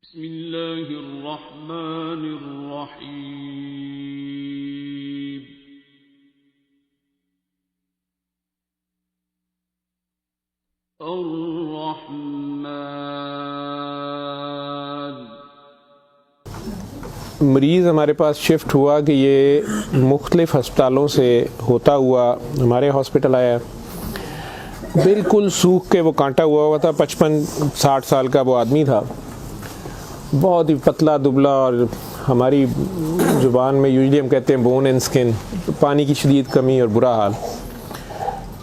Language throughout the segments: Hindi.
बिस्मिल्लाहिर्रहमानिर्रहीम। मरीज़ हमारे पास शिफ्ट हुआ कि ये मुख्तलिफ़ हस्पतालों से होता हुआ हमारे हॉस्पिटल आया। बिल्कुल सूख के वो कांटा हुआ था। 55-60 साल का वो आदमी था, बहुत ही पतला दुबला, और हमारी ज़ुबान में यूजली हम कहते हैं बोन एंड स्किन, पानी की शदीद कमी और बुरा हाल।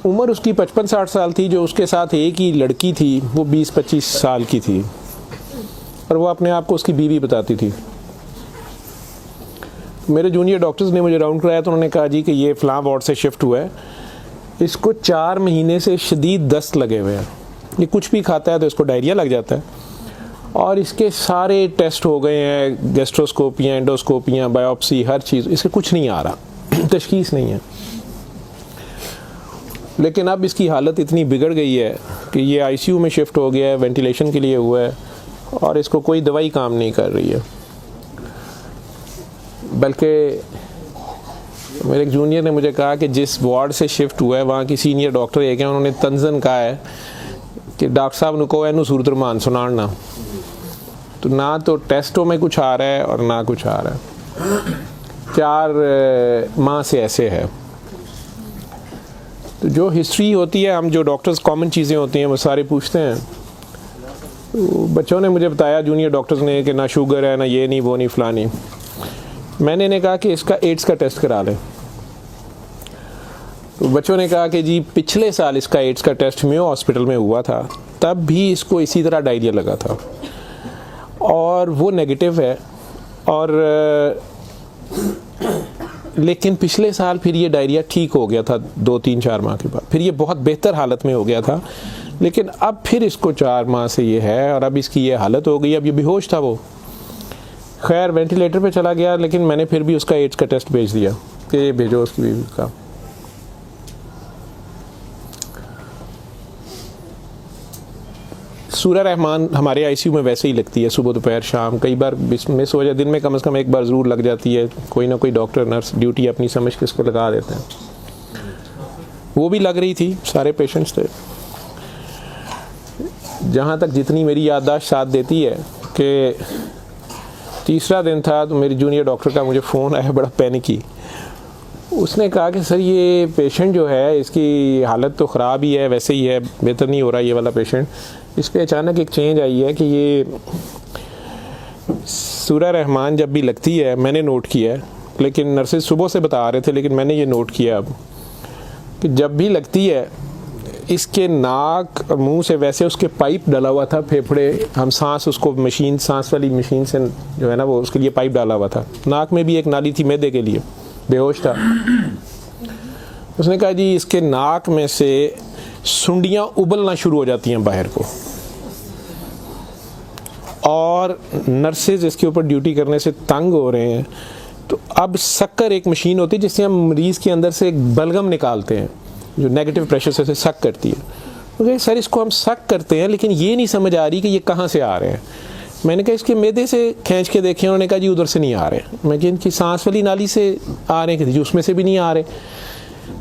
उम्र उसकी 55-60 साल थी। जो उसके साथ एक ही लड़की थी वो 20-25 साल की थी, और वो अपने आप को उसकी बीवी बताती थी। मेरे जूनियर डॉक्टर्स ने मुझे राउंड कराया तो उन्होंने कहा जी कि ये फ़लाँ वार्ड से शिफ्ट हुआ है, इसको 4 महीने से शदीद दस्त लगे हुए हैं, ये कुछ भी खाता है तो इसको डायरिया लग जाता है, और इसके सारे टेस्ट हो गए हैं, गैस्ट्रोस्कोपियाँ, एंडोस्कोपियाँ, बायोप्सी, हर चीज़, इसके कुछ नहीं आ रहा, तशख़ीस नहीं है। लेकिन अब इसकी हालत इतनी बिगड़ गई है कि ये आईसीयू में शिफ्ट हो गया है, वेंटिलेशन के लिए हुआ है, और इसको कोई दवाई काम नहीं कर रही है। बल्कि मेरे एक जूनियर ने मुझे कहा कि जिस वार्ड से शिफ्ट हुआ है वहाँ की सीनियर डॉक्टर एक है, उन्होंने तंजन कहा है कि डॉक्टर साहब ने कहो इनू सूरत रमान सुनाना। तो ना तो टेस्टों में कुछ आ रहा है और ना कुछ आ रहा है। 4 माह से ऐसे है। तो जो हिस्ट्री होती है, हम जो डॉक्टर्स कॉमन चीज़ें होती हैं वो सारे पूछते हैं। तो बच्चों ने मुझे बताया, जूनियर डॉक्टर्स ने, कि ना शुगर है, ना ये नहीं, वो नहीं, फलानी। मैंने इन्हें कहा कि इसका एड्स का टेस्ट करा लें। तो बच्चों ने कहा कि जी पिछले साल इसका एड्स का टेस्ट मेयो हॉस्पिटल में हुआ था, तब भी इसको इसी तरह डायरिया लगा था और वो नेगेटिव है, और लेकिन पिछले साल फिर ये डायरिया ठीक हो गया था 2-3-4 माह के बाद, फिर ये बहुत बेहतर हालत में हो गया था, लेकिन अब फिर इसको 4 माह से ये है और अब इसकी ये हालत हो गई। अब ये बेहोश था वो, खैर वेंटिलेटर पे चला गया, लेकिन मैंने फिर भी उसका एड्स का टेस्ट भेज दिया कि भेजो उसकी बीवी का। सूरा रहमान हमारे आईसीयू में वैसे ही लगती है, सुबह दोपहर शाम, कई बार मिस हो जाए, दिन में कम से कम एक बार ज़रूर लग जाती है। कोई ना कोई डॉक्टर नर्स ड्यूटी अपनी समझ के इसको लगा देते हैं। वो भी लग रही थी, सारे पेशेंट्स थे। जहाँ तक जितनी मेरी याददाश्त साथ देती है कि तीसरा दिन था तो मेरी जूनियर डॉक्टर का मुझे फ़ोन आया, बड़ा पैनिकी। उसने कहा कि सर ये पेशेंट जो है इसकी हालत तो ख़राब ही है, वैसे ही है, बेहतर नहीं हो रहा ये वाला पेशेंट। इस पर अचानक एक चेंज आई है कि ये सूरा रहमान जब भी लगती है, मैंने नोट किया है, लेकिन नर्सेज सुबह से बता रहे थे, लेकिन मैंने ये नोट किया अब कि जब भी लगती है इसके नाक और मुंह से वैसे उसके पाइप डाला हुआ था, फेफड़े, हम सांस उसको मशीन, सांस वाली मशीन से जो है ना वो उसके लिए पाइप डाला हुआ था, नाक में भी एक नाली थी मैदे के लिए, बेहोश था। उसने कहा जी इसके नाक में से सुंडियां उबलना शुरू हो जाती हैं बाहर को, और नर्सेज इसके ऊपर ड्यूटी करने से तंग हो रहे हैं। तो अब शक्कर एक मशीन होती है जिससे हम मरीज़ के अंदर से एक बलगम निकालते हैं जो नेगेटिव प्रेशर से सक करती है। तो सर इसको हम सक करते हैं, लेकिन ये नहीं समझ आ रही कि ये कहाँ से आ रहे हैं। मैंने कहा इसके मैदे से खींच के देखें, उन्होंने कहा जी उधर से नहीं आ रहे। मैं कि इनकी सांस वाली नाली से आ रहे हैं, जी उसमें से भी नहीं आ रहे।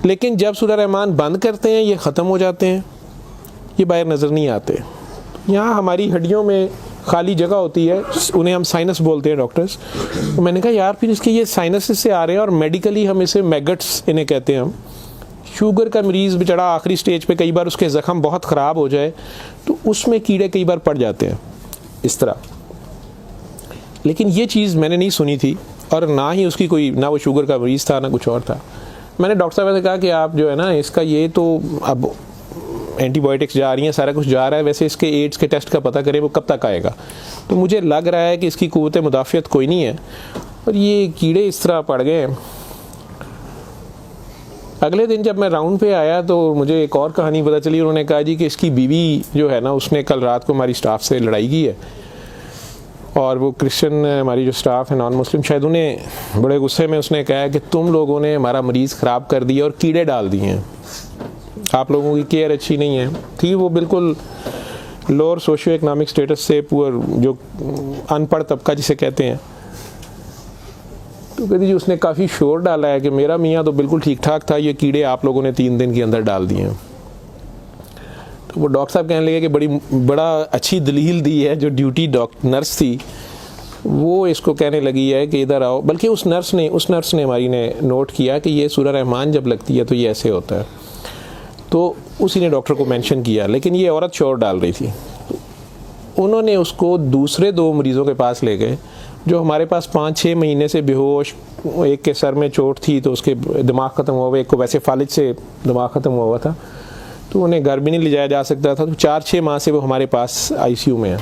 लेकिन जब सूरा रहमान बंद करते हैं ये ख़त्म हो जाते हैं, ये बाहर नज़र नहीं आते। यहाँ हमारी हड्डियों में खाली जगह होती है, उन्हें हम साइनस बोलते हैं डॉक्टर्स। तो मैंने कहा यार फिर इसके ये साइनस से आ रहे हैं, और मेडिकली हम इसे मैगट्स इन्हें कहते हैं हम। शुगर का मरीज़ बेचारा आखिरी स्टेज पे, कई बार उसके ज़ख़म बहुत ख़राब हो जाए तो उसमें कीड़े कई बार पड़ जाते हैं इस तरह। लेकिन ये चीज़ मैंने नहीं सुनी थी, और ना ही उसकी कोई, ना वो शुगर का मरीज़ था ना कुछ और था। मैंने डॉक्टर साहब से कहा कि आप जो है ना इसका ये तो अब एंटीबायोटिक्स जा रही हैं, सारा कुछ जा रहा है, वैसे इसके एड्स के टेस्ट का पता करें वो कब तक आएगा। तो मुझे लग रहा है कि इसकी क़ुव्वत मुदाफ़ियत कोई नहीं है, और ये कीड़े इस तरह पड़ गए हैं। अगले दिन जब मैं राउंड पे आया तो मुझे एक और कहानी पता चली। उन्होंने कहा जी कि इसकी बीवी जो है ना उसने कल रात को हमारी स्टाफ से लड़ाई की है, और वो क्रिश्चियन हमारी जो स्टाफ है नॉन मुस्लिम, शायद उन्हें बड़े गुस्से में उसने कहा कि तुम लोगों ने हमारा मरीज़ ख़राब कर दिया और कीड़े डाल दिए हैं, आप लोगों की केयर अच्छी नहीं है। थी वो बिल्कुल लोअर सोशियो इकोनॉमिक स्टेटस से, पुअर, जो अनपढ़ तबका जिसे कहते हैं। तो कहती जी उसने काफ़ी शोर डाला है कि मेरा मियाँ तो बिल्कुल ठीक ठाक था, ये कीड़े आप लोगों ने 3 दिन के अंदर डाल दिए हैं। तो वो डॉक्टर साहब कहने लगे कि बड़ा अच्छी दलील दी है। जो ड्यूटी नर्स थी वो इसको कहने लगी है कि इधर आओ, बल्कि उस नर्स ने हमारी ने नोट किया कि ये सूरह रहमान जब लगती है तो ये ऐसे होता है, तो उसी ने डॉक्टर को मेंशन किया। लेकिन ये औरत शोर डाल रही थी। तो उन्होंने उसको दूसरे 2 मरीज़ों के पास ले गए जो हमारे पास 5-6 महीने से बेहोश, एक के सर में चोट थी तो उसके दिमाग ख़त्म हुआ हुआ, एक को वैसे फालिज से दिमाग ख़त्म हुआ हुआ था, तो उन्हें घर भी नहीं ले जाया जा सकता था। तो 4-6 माह से वो हमारे पास आईसीयू में है।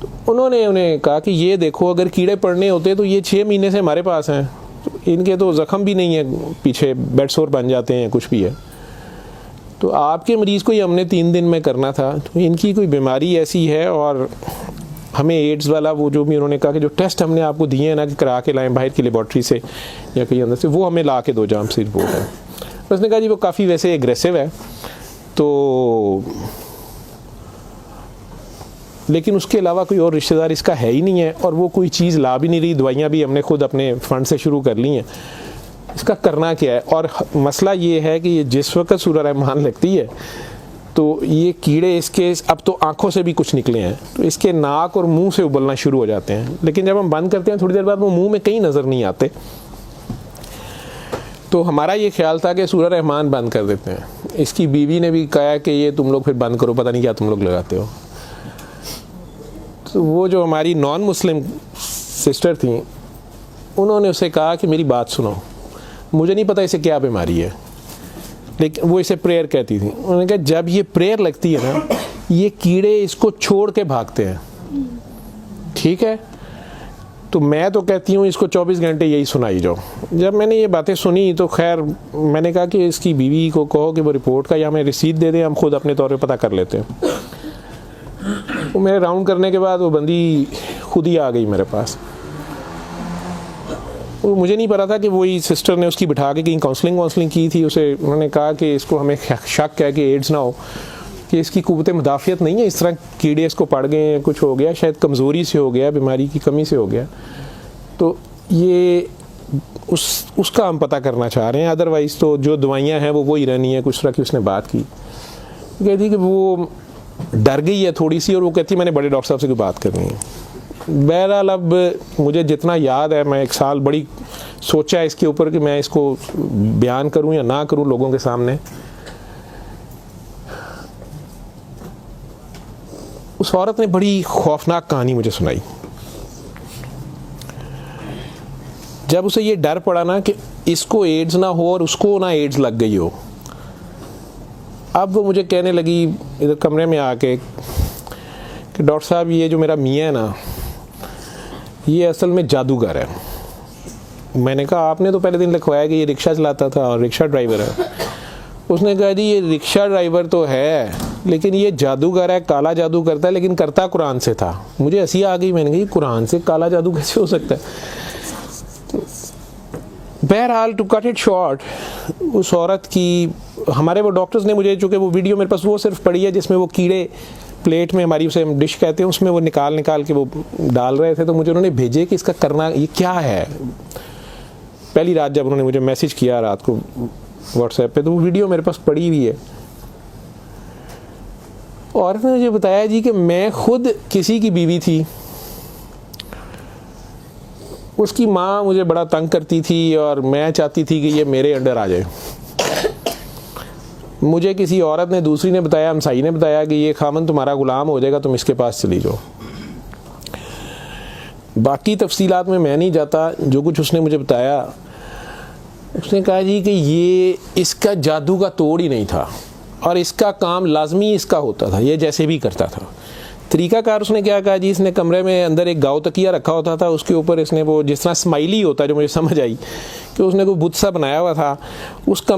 तो उन्होंने उन्हें कहा कि ये देखो, अगर कीड़े पड़ने होते तो ये 6 महीने से हमारे पास हैं, तो इनके तो ज़ख़म भी नहीं है, पीछे बेड सोर बन जाते हैं, कुछ भी है, तो आपके मरीज़ को ये हमने 3 दिन में करना था। तो इनकी कोई बीमारी ऐसी है, और हमें एड्स वाला वो जो भी उन्होंने कहा कि जो टेस्ट हमने आपको दिए हैं ना कि करा के लाएं बाहर की लेबॉर्ट्री से या कहीं अंदर से, वो हमें ला के दो जाम से रिपोर्ट है। उसने कहा जी वो काफ़ी वैसे एग्रेसिव है, तो लेकिन उसके अलावा कोई और रिश्तेदार इसका है ही नहीं है, और वो कोई चीज़ ला भी नहीं रही, दवाइयाँ भी हमने खुद अपने फ़ंड से शुरू कर ली हैं, इसका करना क्या है। और मसला ये है कि ये जिस वक्त सूरह रहमान लगती है तो ये कीड़े इसके अब तो आँखों से भी कुछ निकले हैं, तो इसके नाक और मुंह से उबलना शुरू हो जाते हैं। लेकिन जब हम बंद करते हैं थोड़ी देर बाद वो मुंह में कहीं नज़र नहीं आते। तो हमारा ये ख्याल था कि सूरह रहमान बंद कर देते हैं। इसकी बीवी ने भी कहा कि ये तुम लोग फिर बंद करो, पता नहीं क्या तुम लोग लगाते हो। तो वो जो हमारी नॉन मुस्लिम सिस्टर थी, उन्होंने उसे कहा कि मेरी बात सुनो, मुझे नहीं पता इसे क्या बीमारी है, लेकिन वो इसे प्रेयर कहती थी। उन्होंने कहा जब ये प्रेयर लगती है ना, ये कीड़े इसको छोड़ के भागते हैं, ठीक है। तो मैं तो कहती हूँ इसको 24 घंटे यही सुनाई जाओ। जब मैंने ये बातें सुनी तो खैर मैंने कहा कि इसकी बीवी को कहो कि वो रिपोर्ट का या हमें रसीद दे दें, हम खुद अपने तौर पे पता कर लेते हैं। तो मेरे राउंड करने के बाद वो बंदी खुद ही आ गई मेरे पास। वो मुझे नहीं पता था कि वही सिस्टर ने उसकी बिठा के कहीं काउंसलिंग की थी। उसे उन्होंने कहा कि इसको हमें शक है कि एड्स ना हो, कि इसकी कुव्वत मुदाफ़ियत नहीं है, इस तरह कीड़े इसको पड़ गए, कुछ हो गया, शायद कमज़ोरी से हो गया, बीमारी की कमी से हो गया। तो ये उसका हम पता करना चाह रहे हैं। अदरवाइज़ तो जो दवाइयाँ हैं वो वही रहनी है। कुछ तरह की उसने बात की, कहती कि वो डर गई है थोड़ी सी, और वो कहती मैंने बड़े डॉक्टर साहब से कोई बात करनी है। बहरहाल अब मुझे जितना याद है, मैं 1 साल बड़ी सोचा है इसके ऊपर कि मैं इसको बयान करूं या ना करूं लोगों के सामने। उस औरत ने बड़ी खौफनाक कहानी मुझे सुनाई। जब उसे ये डर पड़ा ना कि इसको एड्स ना हो और उसको ना एड्स लग गई हो, अब वो मुझे कहने लगी इधर कमरे में आके कि डॉक्टर साहब ये जो मेरा मियाँ है ना, ये असल में जादूगर है। मैंने कहा आपने तो पहले दिन लिखवाया कि ये रिक्शा चलाता था और रिक्शा ड्राइवर है। उसने कहा जी ये रिक्शा ड्राइवर तो है, लेकिन ये जादूगर है, काला जादू करता है, लेकिन करता कुरान से था। मुझे हंसी आ गई, मैंने कहा कुरान से काला जादू कैसे हो सकता है। बहरहाल टू कट इट शॉर्ट, उस औरत की हमारे वो डॉक्टर्स ने मुझे, चूँकि वो वीडियो मेरे पास वो सिर्फ पड़ी है जिसमें वो कीड़े प्लेट में, हमारी उसे हम डिश कहते हैं, उसमें वो निकाल के वो डाल रहे थे, तो मुझे उन्होंने भेजे कि इसका करना ये क्या है। पहली रात जब उन्होंने मुझे मैसेज किया रात को व्हाट्सएप पे, तो वो वीडियो मेरे पास पड़ी हुई है। औरत ने मुझे बताया जी कि मैं खुद किसी की बीवी थी, उसकी माँ मुझे बड़ा तंग करती थी और मैं चाहती थी कि ये मेरे अंडर आ जाए। मुझे किसी औरत ने, दूसरी ने बताया, हमसाई ने बताया कि ये खामन तुम्हारा गुलाम हो जाएगा, तुम इसके पास चली जाओ। बाकी तफसीलात में मैं नहीं जाता, जो कुछ उसने मुझे बताया, उसने कहा जी कि ये इसका जादू का तोड़ ही नहीं था और इसका काम लाजमी इसका होता था, ये जैसे भी करता था। तरीकाकार उसने क्या कहा जी, इसने कमरे में अंदर एक गाव तकिया रखा होता था, उसके ऊपर इसने वो जिस तरह स्माइली होता है, जो मुझे समझ आई कि उसने कोई बुत सा बनाया हुआ था, उसका